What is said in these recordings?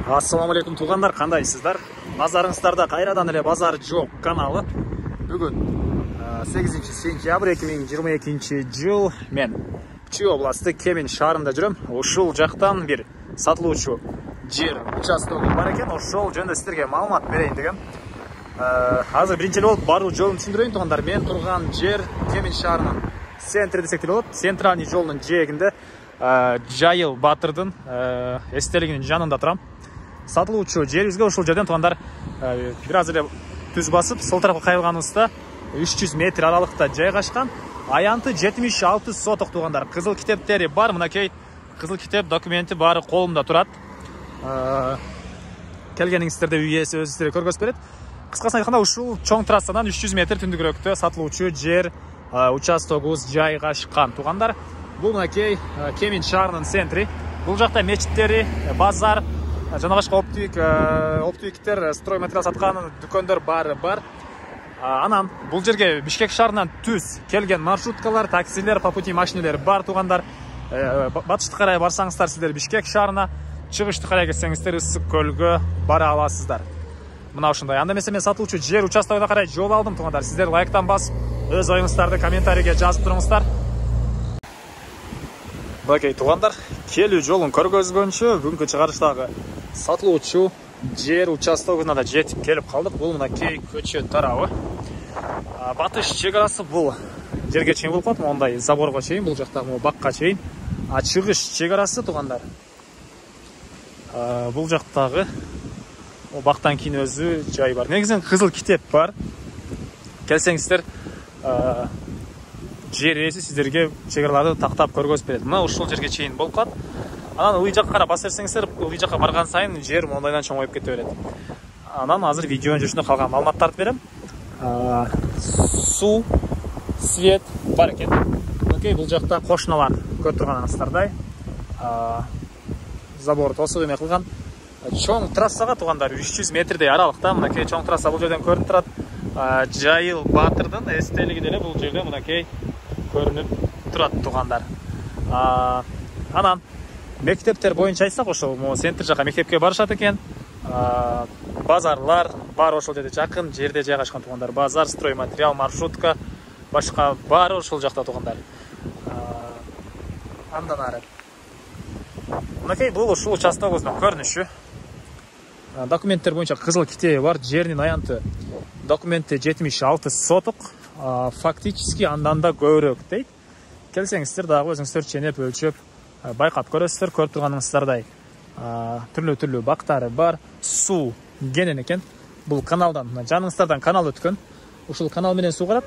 Ассаламу алейкум туғандар, қандайсыздар? Назарыңыздарда қайрадан эле базар жоқ каналы. Бүгін 8 сентябрь 2022 жыл. Мен Чүй областы Кемин шаарында жүрөм. Ушул жактан бир сатылуучу жер участогу бар экен. Ошол жөнүндө сиздерге маалымат берейин дегем. Азыр биринчи эле болуп баруу жолун түшүндүрөйүн туғандар. Мен турган жер Кемин шаарынын центри десек деле болот. Центральный жолдун жээгинде Жайыл Батырдын эстелигинин жанында турам. Сатылуучу жерибизге ушул жерден туғандар бир аз эле түз басып, сол тарапка кайрылганыбызда 300 метр аралыкта жайгашкан. Аянты 76 соток туғандар. Кызыл китептери бар, мынакей кызыл китеп документи баары колумда турат. Келгениңиздерде үй ээси өзү сиздерге көргөзүп берет. Кыскасын айтканда ушул чоң трассадан 300 метр түндүгүрөктө сатылуучу жер участогубуз жайгашкан туғандар. Бул мынакей Кемин шаарынын центри. Бул жакта мечиттери, базар, жана башка оптовиктер, стройматериал саткан дүкөндөр баары бар. Анан бул жерге Бишкек шаарынан түз келген маршруткалар, таксилер, по пути машинелер бар туғандар. Батышты карай барсаңыздар сиздер Бишкек шаарына, чыгышты карай келсеңиздер Ысык көлгө бара аласыздар. Мына ушундай. Анда эмесе мен сатылуучу жер участогуна карай жол алдым туғандар. Сиздер лайктан басып, өз оюңуздарды комментарийге жазып туруңуздар. Бакей туғандар, келүү жолун көргөзгөнчө бүгүнкү чыгарыштагы сатылуучу жер участогуна да жетип келип калдык. Бул мынакей көчө тарабы. Батыш чек арасы бул жерге чейин болуп калат, мондай заборго чейин, бул жакта бакка чейин. Чыгыш чек арасы туғандар. Бул жактагы бактан кийин өзү жай бар. Негизинен кызыл китеп бар. Келсеңиздер жер ээси сиздерге чек-араларды тактап көргөзүп берет. Мына ушул жерге чейин болуп калат. Анан ылдый жакка карап баса берсеңиздер, ылдый жакка барган сайын жер мондайдан чоңоюп кете берет. Анан азыр видеонун жүрүшүндө калган маалыматтарды берем. Суу, свет бар экен. Окей, бул жакта кошуналар көрүп турганыңыздардай. Забор тосуп эме кылган. Чоң трассага туғандар 300 метрдей аралыкта. Мынакей чоң трасса бул жерден көрүнүп турат. Жайыл Батырдын эстелиги деле бул жерде мынакей көрүнүп турат туғандар. Анан мектептер боюнча айтсак, ошол центр жака мектепке барышат экен. Базарлар бар ошол жерде жакын жерде жайгашкан туғандар. Базар, стройматериал, маршрутка, башка баары ошол жакта туғандар. Андан ары мынакей бул ушул участогубуздун көрүнүшү. Документтер боюнча кызыл китеби бар. Жердин аянты документте 76 соток. Фактически андан да көбүрөөк дейт. Келсеңиздер дагы өзүңүздөр ченеп өлчөп байкап көрөсүздөр. Көрүп турганыңыздардай түрлүү бактары бар. Суу кенен экен. Бул каналдан, жаныңыздардан канал өткөн. Ушул канал менен суу карап,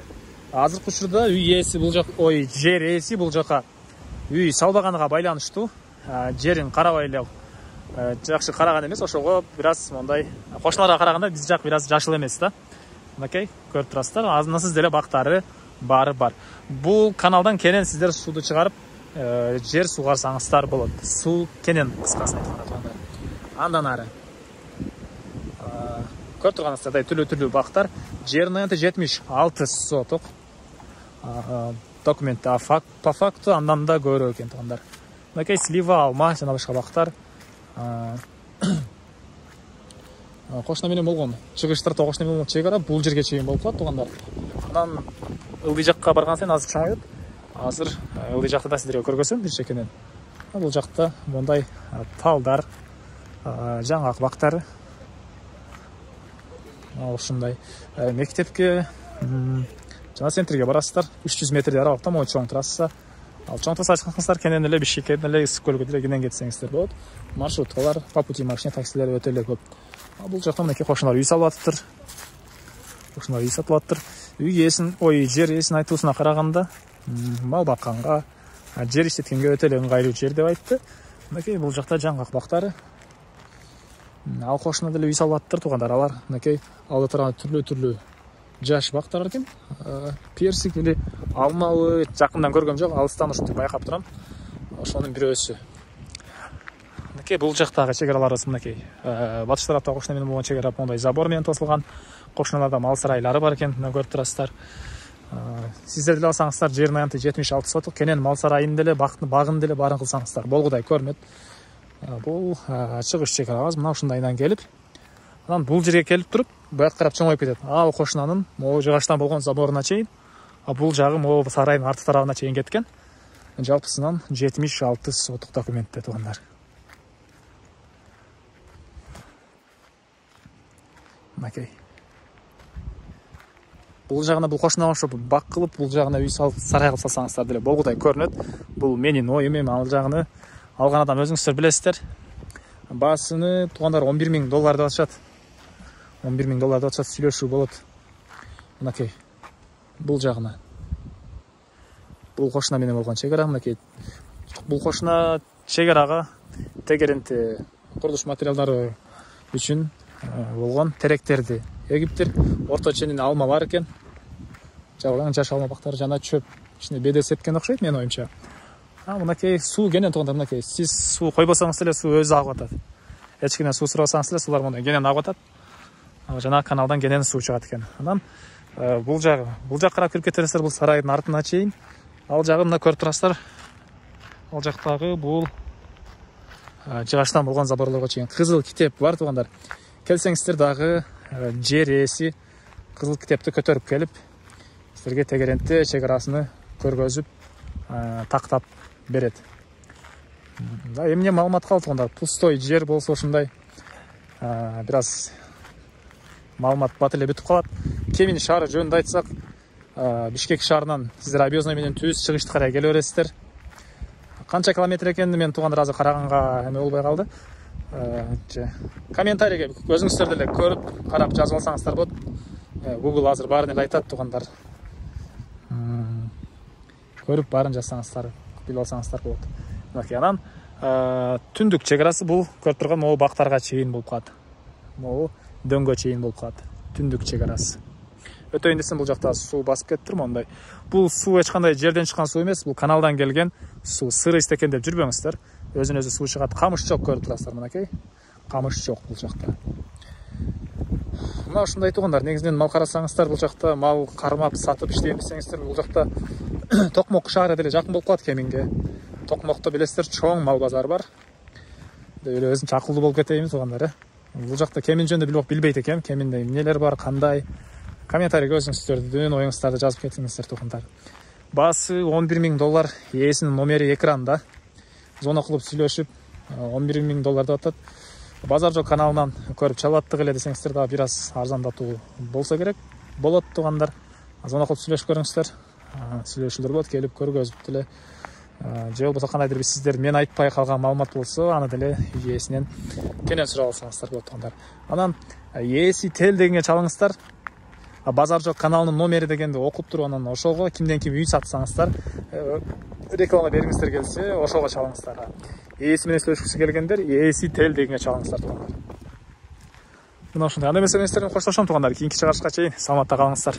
азыркы учурда үй ээси бул жак, жер ээси бул жака үй салбаганга байланыштуу. Жерин карабай эле жакшы караган эмес, ошого бир аз мондай кошуналарга караганда биз жак бир аз жашыл эмес да. Мынакей көрүп турасыздар, азынасыз деле бактары баары бар. Бул каналдан кенен сиздер сууду чыгарып, жер сугарсаңыздар болот. Суу кенен кыскасы айтканда. Андан ары көрүп турганыңыздардай түрлүү бактар. Жердин аянты 76 соток. Документте по факту андан да көбүрөөк экен тугандар. Мынакей слива, алма, жана башка бактар. Кошуна менен болгон чыгыштар кошуна менен болгон чек ара бул жерге чейин болуп калат тугандар. Анан ылдый жакка барган сайын азыр чоңойот. Азыр ылдый жакта да сиздерге көргөзөм бир чекенен. Бул жакта мондай талдар, жаңгак бактары. Ушундай мектепке жана центрге барасыздар. 300 метрдей аралыкта могу чоң трасса. Ал чоң трасса ачкансыздар, кенен эле Бишкектен эле Ысык көлгө деле кенен кетсеңиздер болот. Маршруткалар, по пути машина, таксилер өтө эле көп. Бул жакта мынакей кошуналар үй салып атыптыр. Кошуналар үй сатып атыптыр. Үй ээсин, жер ээсинин айтуусуна караганда, мал бакканга, жер иштеткенге өтө эле ыңгайлуу жер деп айтты. Мынакей бул жакта жаңгак бактары. Ал кошуна деле үй салып атыптыр тугандар. Алар мынакей алда турган түрлүү жаш бактар экен. Персик или алмабы жакындан көргөм жок, алыстан ушинтип байкап турам. Ошонун бирөөсү. Мынакей бул жактагы чек араларыбыз мынакей. Батыш тарапта кошуна менен болгон чек ара мондай забор менен тосулган. Кошуналарда мал сарайлары бар экен, мына көрүп турасыздар. Сиздер деле алсаңыздар, жердин аянты 76 соток, кенен мал сарайын деле, багын деле баарын кылсаңыздар болгудай көрүнөт. Бул чыгыш чекарабыз мына ушундайдан келип, анан бул жерге келип туруп, буяк карап чоңоюп кетет. Ал кошунанын могу жыгачтан болгон заборуна чейин, бул жагы могу сарайдын арты тарабына чейин кеткен. Жалпысынан 76 соттук документте туугандар. Мынакей. Бул жагына бул кошуна ошо бак кылып, бул жагына үй салып, сарай кылып салсаңыздар деле болгудай көрүнөт. Бул менин оюм, эми ал жагыны алган адам өзүңүздөр билесиздер. Баасыны туугандар $11,000 деп атышат. $11,000 деп атышат, сүйлөшүү болот. Мынакей. Бул жагына. Бул кошуна менен болгон чегара, мынакей. Бул кошуна чегарага тегеренти курулуш материалдары үчүн болгон теректерди эгиптир. Орто ченин алма бар экен. Жабылган жаш алма бактары жана чөп ичине беде сепкен окшойт менин оюмча. Мынакей суу кенен туугандар, мынакей сиз суу койбосоңуз деле суу өзү агып атат. Эч кимден суу сурабасаңыз деле суулар мондай кенен агып атат. Жана каналдан кенен суу чыгат экен. Анан бул жак карап кирип кетесиздер, бул сарайдын артына чейин. Ал жагы мына көрүп турасыздар. Ал жактагы бул жыгачтан болгон заборлорго чейин кызыл китеп бар туугандар. Келсеңиздер дагы жер ээси кызыл китепти көтөрүп келип, силерге тегеренте чегарасыны көргөзүп, тактап берет. Эмне маалымат калды туугандар? Пустой жер болсо ушундай бир аз маалымат бат эле бүтүп калат. Кемин шаары жөнүндө айтсак, Бишкек шаарынан сиздер объездной менен түз чыгыштык карай келе бересиздер. Канча километр экенин мен туугандар азыр караганга эме болбой калды. Комментарийге өзүңүздөр деле көрүп, карап жазып алсаңыздар болот. Google азыр баарын эле айтат туугандар. Көрүп баарын жазсаңыздар, билип алсаңыздар болот. Мынакей анан түндүк чегарасы бул көрүп турган могу бактарга чейин болуп калат. Могу дөңгө чейин болуп калат. Түндүк чегарасы. Өтөйүн десем бул жакта суу басып кетиптир мондай. Бул суу эч кандай жерден чыккан суу эмес, бул каналдан келген суу. Сыры истекен деп жүрбөңүздөр. Өзүнө өзү суу чыгат. Камыш жок көрүп турасыздар мынакей. Камыш жок бул жакта. Мына ушундай туугандар, негизинен мал карасаңыздар, бул жакта мал кармап сатып иштейм десеңиздер, бул жакта Токмок шаары деле жакын болуп калат Кеминге. Токмокто билесиздер, чоң мал базары бар. Эле өзүнчө акылдуу болуп кетейин туугандар. Бул жакта Кемин жөнүндө билбейт экенм. Кеминде эмнелер бар, кандай? Комментарийге өзүңүздөрдүн оюңуздарды жазып кетиңиздер туугандар. Баасы $11,000, ээсинин номери экранда. Зона кылып сүйлөшүп, $11,000 деп атат. Базар жок каналынан көрүп чалаттык эле десеңиздер дагы бир аз арзандатуу болсо керек. Болот туугандар. Зона кылып сүйлөшүп көрүңүздөр. Сүйлөшүүлөр болот, келип көргөзүп деле. Же болбосо кандайдыр бир сиздер мен айтпай калган маалымат болсо, аны деле ээсинен кенен сурап алсаңыздар болот туугандар. Анан ээси тел дегенге чалыңыздар. Базар жок каналынын номери дегенди окуп туруп, анан ошого кимден ким үй сатсаңыздар, реклама бергиңиздер келсе, ошого чалыңыздар. Ээси менен сүйлөшкүсү келгендер, ээси тел дегенге чалыңыздар туугандар. Мына ошондой. Анда эмесе мен сиздерден коштошом туугандар. Кийинки чыгарышка чейин саламатта калыңыздар.